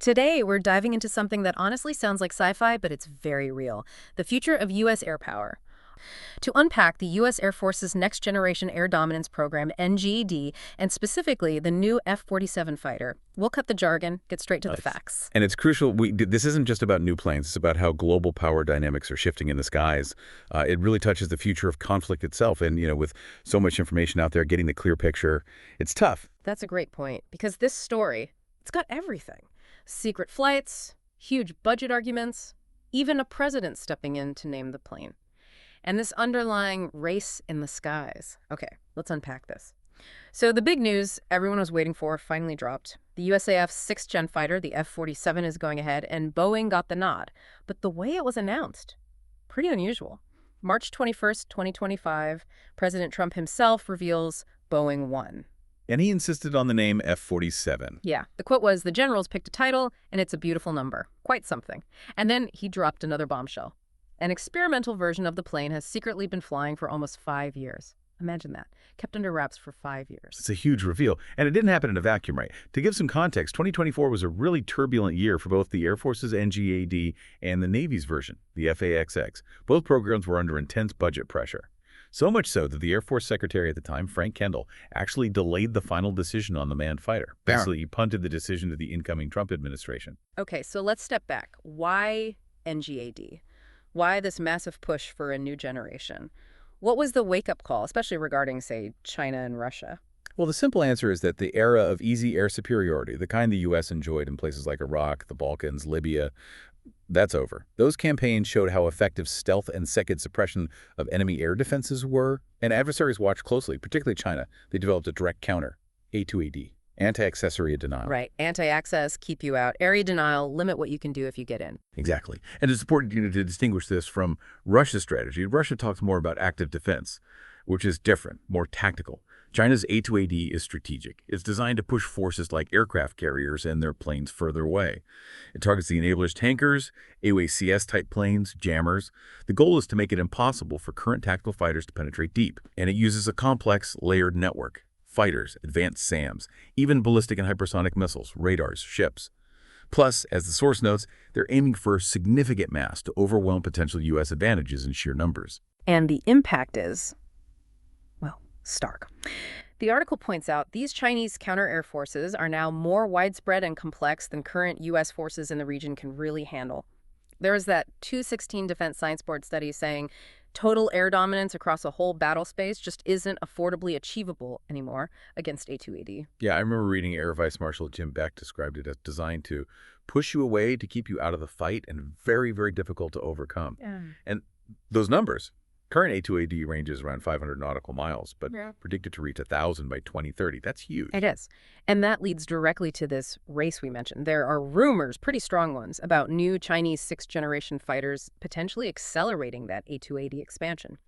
Today, we're diving into something that honestly sounds like sci-fi, but it's very real. The future of U.S. air power. To unpack the U.S. Air Force's Next Generation Air Dominance Program, NGAD, and specifically the new F-47 fighter, we'll cut the jargon, get straight to the facts. And it's crucial. This isn't just about new planes. It's about how global power dynamics are shifting in the skies. It really touches the future of conflict itself. And, with so much information out there, getting the clear picture, it's tough. That's a great point, because this story, it's got everything. Secret flights, huge budget arguments, even a president stepping in to name the plane. And this underlying race in the skies. Okay, let's unpack this. So the big news everyone was waiting for finally dropped. The USAF's 6th-gen fighter, the F-47, is going ahead, and Boeing got the nod. But the way it was announced, pretty unusual. March 21st, 2025, President Trump himself reveals Boeing won. And he insisted on the name F-47. Yeah, the quote was, "The generals picked a title, and it's a beautiful number. Quite something." And then he dropped another bombshell. An experimental version of the plane has secretly been flying for almost 5 years. Imagine that. Kept under wraps for 5 years. It's a huge reveal. And it didn't happen in a vacuum, right? To give some context, 2024 was a really turbulent year for both the Air Force's NGAD and the Navy's version, the FAXX. Both programs were under intense budget pressure. So much so that the Air Force Secretary at the time, Frank Kendall, actually delayed the final decision on the manned fighter. Basically, he punted the decision to the incoming Trump administration. Okay, so let's step back. Why NGAD? Why this massive push for a new generation? What was the wake-up call, especially regarding, say, China and Russia? Well, the simple answer is that the era of easy air superiority, the kind the U.S. enjoyed in places like Iraq, the Balkans, Libya, that's over. Those campaigns showed how effective stealth and second suppression of enemy air defenses were, and adversaries watched closely, particularly China. They developed a direct counter, A2AD, anti-accessory denial. Right. Anti-access, keep you out. Area denial, limit what you can do if you get in. Exactly. And it's important to distinguish this from Russia's strategy. Russia talks more about active defense, which is different, more tactical. China's A2AD is strategic. It's designed to push forces like aircraft carriers and their planes further away. It targets the enablers tankers, AWACS-type planes, jammers. The goal is to make it impossible for current tactical fighters to penetrate deep. And it uses a complex, layered network. Fighters, advanced SAMs, even ballistic and hypersonic missiles, radars, ships. Plus, as the source notes, they're aiming for significant mass to overwhelm potential U.S. advantages in sheer numbers. And the impact is, well, stark. The article points out these Chinese counter-air forces are now more widespread and complex than current U.S. forces in the region can really handle. There was that 2016 Defense Science Board study saying total air dominance across a whole battle space just isn't affordably achievable anymore against A2AD. Yeah, I remember reading Air Vice Marshal Jim Beck described it as designed to push you away, to keep you out of the fight, and very, very difficult to overcome. Yeah. And those numbers, current A2AD ranges around 500 nautical miles, but predicted to reach 1,000 by 2030. That's huge. It is. And that leads directly to this race we mentioned. There are rumors, pretty strong ones, about new Chinese 6th-generation fighters potentially accelerating that A2AD expansion.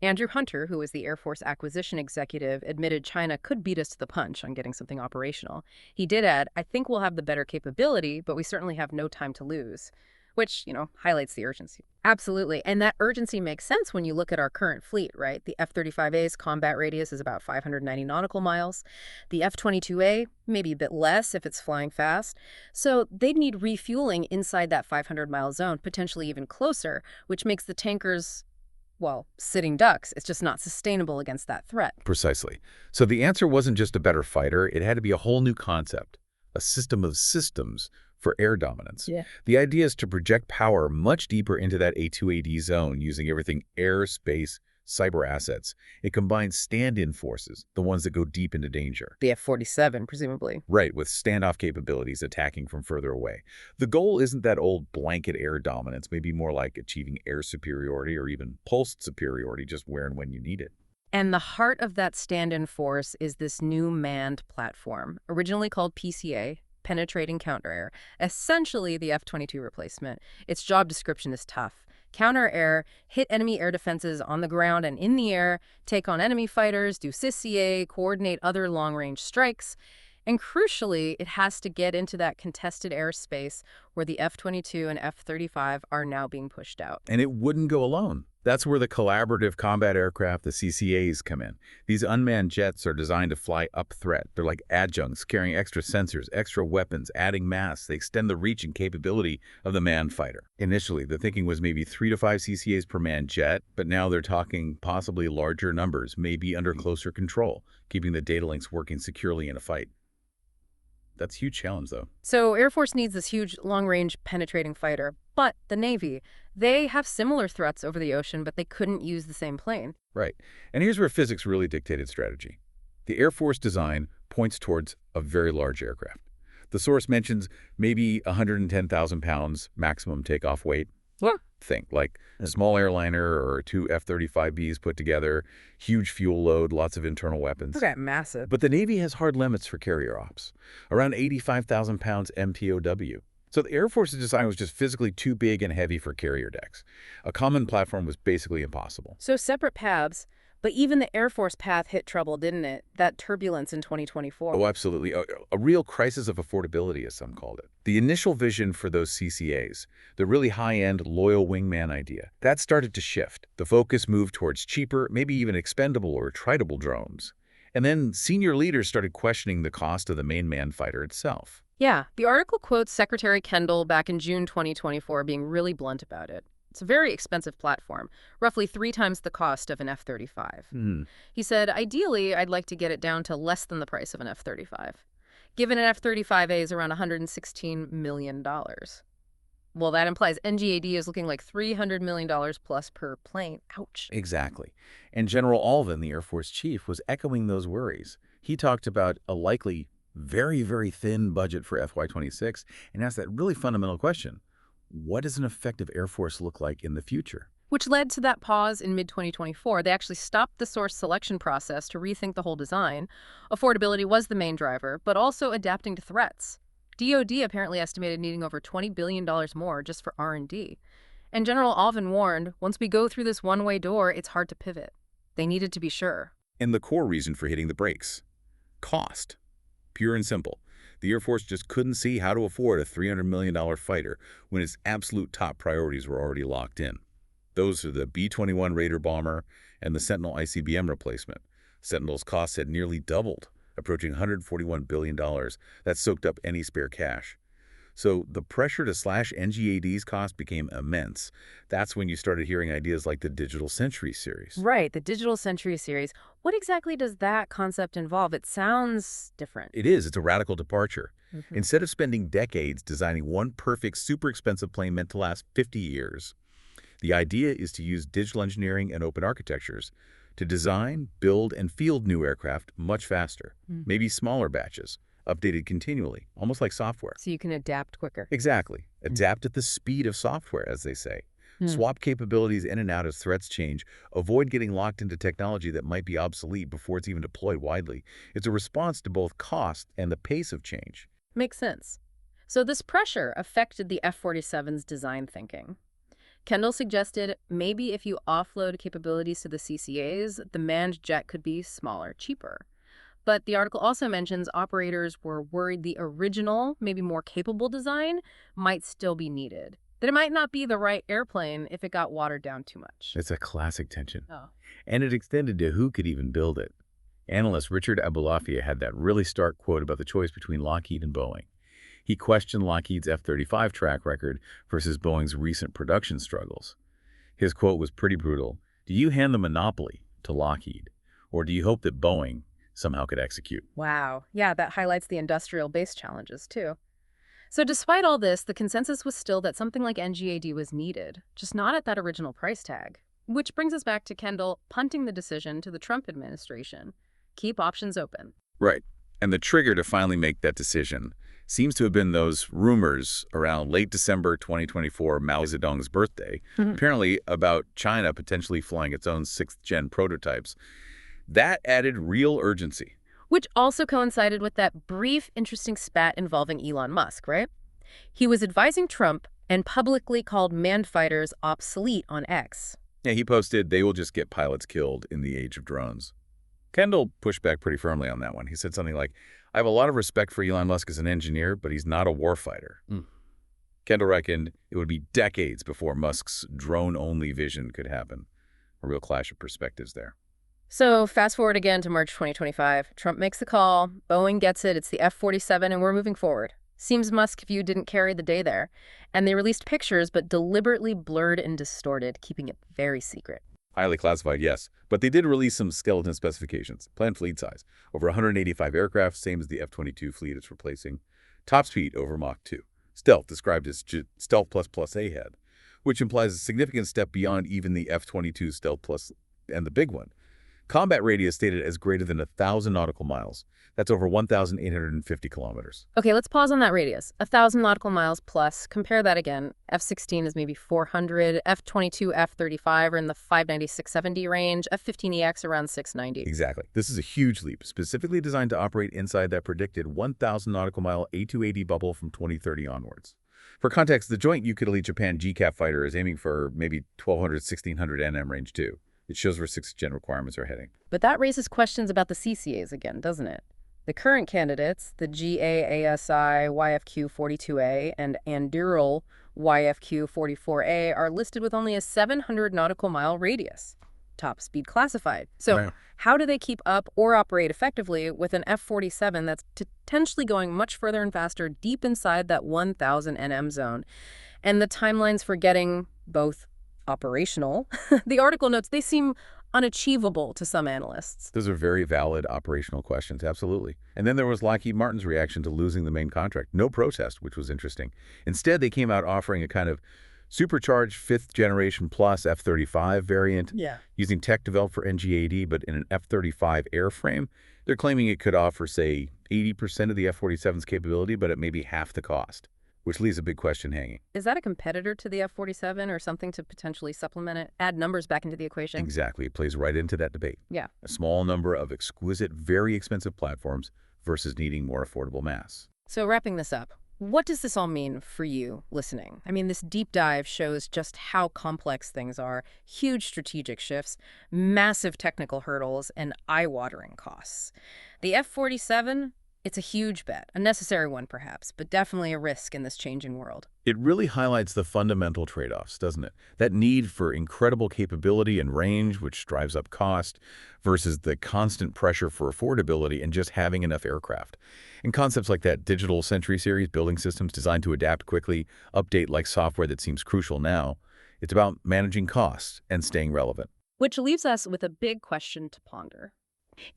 Andrew Hunter, who is the Air Force acquisition executive, admitted China could beat us to the punch on getting something operational. He did add, "I think we'll have the better capability, but we certainly have no time to lose." Which, highlights the urgency. Absolutely. And that urgency makes sense when you look at our current fleet, right? The F-35A's combat radius is about 590 nautical miles. The F-22A, maybe a bit less if it's flying fast. So they'd need refueling inside that 500-mile zone, potentially even closer, which makes the tankers, well, sitting ducks. It's just not sustainable against that threat. Precisely. So the answer wasn't just a better fighter. It had to be a whole new concept, a system of systems for air dominance. Yeah. The idea is to project power much deeper into that A2AD zone using everything air, space, cyber assets. It combines stand-in forces, the ones that go deep into danger. The F-47, presumably. Right, with standoff capabilities attacking from further away. The goal isn't that old blanket air dominance, maybe more like achieving air superiority or even pulsed superiority just where and when you need it. And the heart of that stand-in force is this new manned platform, originally called PCA, Penetrating Counter-Air, essentially the F-22 replacement. Its job description is tough. Counter-air, hit enemy air defenses on the ground and in the air, take on enemy fighters, do CCA, coordinate other long-range strikes. And crucially, it has to get into that contested airspace where the F-22 and F-35 are now being pushed out. And it wouldn't go alone. That's where the collaborative combat aircraft, the CCAs, come in. These unmanned jets are designed to fly up threat. They're like adjuncts, carrying extra sensors, extra weapons, adding mass. They extend the reach and capability of the manned fighter. Initially, the thinking was maybe 3 to 5 CCAs per manned jet, but now they're talking possibly larger numbers, maybe under closer control, keeping the data links working securely in a fight. That's a huge challenge, though. So Air Force needs this huge, long-range penetrating fighter. But the Navy, they have similar threats over the ocean, but they couldn't use the same plane. Right. And here's where physics really dictated strategy. The Air Force design points towards a very large aircraft. The source mentions maybe 110,000 pounds maximum takeoff weight. What? Think like a small airliner or 2 F-35Bs put together, huge fuel load, lots of internal weapons. Okay, massive. But the Navy has hard limits for carrier ops, around 85,000 pounds MTOW. So the Air Force's design was just physically too big and heavy for carrier decks. A common platform was basically impossible. So separate paths, but even the Air Force path hit trouble, didn't it? That turbulence in 2024. Oh, absolutely. A real crisis of affordability, as some called it. The initial vision for those CCAs, the really high-end, loyal wingman idea, that started to shift. The focus moved towards cheaper, maybe even expendable or tritable drones. And then senior leaders started questioning the cost of the main manned fighter itself. Yeah, the article quotes Secretary Kendall back in June 2024 being really blunt about it. It's a very expensive platform, roughly 3 times the cost of an F-35. He said, ideally, I'd like to get it down to less than the price of an F-35. Given an F-35A is around $116 million. Well, that implies NGAD is looking like $300 million plus per plane. Ouch. Exactly. And General Alvin, the Air Force chief, was echoing those worries. He talked about a likely very, very thin budget for FY26 and asked that really fundamental question. What does an effective Air Force look like in the future? Which led to that pause in mid-2024. They actually stopped the source selection process to rethink the whole design. Affordability was the main driver, but also adapting to threats. DoD apparently estimated needing over $20 billion more just for R&D. And General Alvin warned, once we go through this one-way door, it's hard to pivot. They needed to be sure. And the core reason for hitting the brakes? Cost. Pure and simple. The Air Force just couldn't see how to afford a $300 million fighter when its absolute top priorities were already locked in. Those are the B-21 Raider bomber and the Sentinel ICBM replacement. Sentinel's costs had nearly doubled, approaching $141 billion. That soaked up any spare cash. So the pressure to slash NGAD's cost became immense. That's when you started hearing ideas like the Digital Century series. Right, the Digital Century series. What exactly does that concept involve? It sounds different. It is. It's a radical departure. Instead of spending decades designing one perfect, super expensive plane meant to last 50 years, the idea is to use digital engineering and open architectures to design, build, and field new aircraft much faster, maybe smaller batches, updated continually, almost like software. So you can adapt quicker. Exactly. Adapt at the speed of software, as they say. Swap capabilities in and out as threats change. Avoid getting locked into technology that might be obsolete before it's even deployed widely. It's a response to both cost and the pace of change. Makes sense. So this pressure affected the F-47's design thinking. Kendall suggested maybe if you offload capabilities to the CCAs, the manned jet could be smaller, cheaper. But the article also mentions operators were worried the original, maybe more capable design might still be needed. That it might not be the right airplane if it got watered down too much. It's a classic tension. Oh. And it extended to who could even build it. Analyst Richard Abulafia had that really stark quote about the choice between Lockheed and Boeing. He questioned Lockheed's F-35 track record versus Boeing's recent production struggles. His quote was pretty brutal. Do you hand the monopoly to Lockheed, or do you hope that Boeing somehow could execute? Wow. Yeah, that highlights the industrial base challenges, too. So despite all this, the consensus was still that something like NGAD was needed, just not at that original price tag. Which brings us back to Kendall punting the decision to the Trump administration. Keep options open. Right. And the trigger to finally make that decision seems to have been those rumors around late December 2024, Mao Zedong's birthday, apparently about China potentially flying its own 6th-gen prototypes. That added real urgency. Which also coincided with that brief, interesting spat involving Elon Musk, right? He was advising Trump and publicly called manned fighters obsolete on X. Yeah, he posted, they will just get pilots killed in the age of drones. Kendall pushed back pretty firmly on that one. He said something like, I have a lot of respect for Elon Musk as an engineer, but he's not a warfighter. Kendall reckoned it would be decades before Musk's drone-only vision could happen. A real clash of perspectives there. So fast forward again to March 2025. Trump makes the call. Boeing gets it. It's the F-47, and we're moving forward. Seems Musk view didn't carry the day there. And they released pictures, but deliberately blurred and distorted, keeping it very secret. Highly classified, yes. But they did release some skeleton specifications. Planned fleet size, over 185 aircraft, same as the F-22 fleet it's replacing. Top speed over Mach 2. Stealth, described as Stealth plus A had, which implies a significant step beyond even the F-22 Stealth Plus and the big one. Combat radius stated as greater than 1,000 nautical miles. That's over 1,850 kilometers. Okay, let's pause on that radius. 1,000 nautical miles plus. Compare that again. F-16 is maybe 400. F-22, F-35 are in the 590-670 range. F-15EX around 690. Exactly. This is a huge leap, specifically designed to operate inside that predicted 1,000 nautical mile A280 bubble from 2030 onwards. For context, the joint Uk-Italy-Japan GCAP fighter is aiming for maybe 1,200, 1,600 NM range too. It shows where 6th gen requirements are heading. But that raises questions about the CCAs again, doesn't it? The current candidates, the GAASI YFQ-42A and Anduril YFQ-44A, are listed with only a 700 nautical mile radius. Top speed classified. So how do they keep up or operate effectively with an F-47 that's potentially going much further and faster deep inside that 1,000 NM zone? And the timelines for getting both operational, the article notes they seem unachievable to some analysts. Those are very valid operational questions, absolutely. And then there was Lockheed Martin's reaction to losing the main contract. No protest, which was interesting. Instead, they came out offering a kind of supercharged 5th generation plus F-35 variant using tech developed for NGAD, but in an F-35 airframe. They're claiming it could offer, say, 80% of the F-47's capability, but at maybe half the cost, which leaves a big question hanging. Is that a competitor to the F-47 or something to potentially supplement it, add numbers back into the equation? Exactly. It plays right into that debate. Yeah. A small number of exquisite, very expensive platforms versus needing more affordable mass. So wrapping this up, what does this all mean for you listening? I mean, this deep dive shows just how complex things are, huge strategic shifts, massive technical hurdles, and eye-watering costs. The F-47, it's a huge bet, a necessary one perhaps, but definitely a risk in this changing world. It really highlights the fundamental trade-offs, doesn't it? That need for incredible capability and range, which drives up cost, versus the constant pressure for affordability and just having enough aircraft. And concepts like that Digital Century series, building systems designed to adapt quickly, update like software that seems crucial now, it's about managing costs and staying relevant. Which leaves us with a big question to ponder.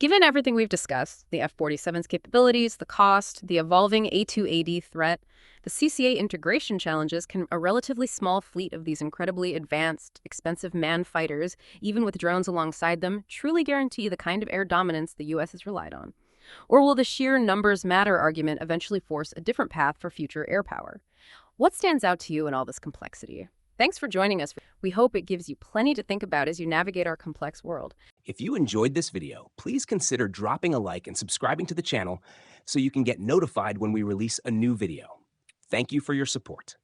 Given everything we've discussed, the F-47's capabilities, the cost, the evolving A280 threat, the CCA integration challenges, can a relatively small fleet of these incredibly advanced, expensive manned fighters, even with drones alongside them, truly guarantee the kind of air dominance the U.S. has relied on? Or will the sheer numbers matter argument eventually force a different path for future air power? What stands out to you in all this complexity? Thanks for joining us. We hope it gives you plenty to think about as you navigate our complex world. If you enjoyed this video, please consider dropping a like and subscribing to the channel so you can get notified when we release a new video. Thank you for your support.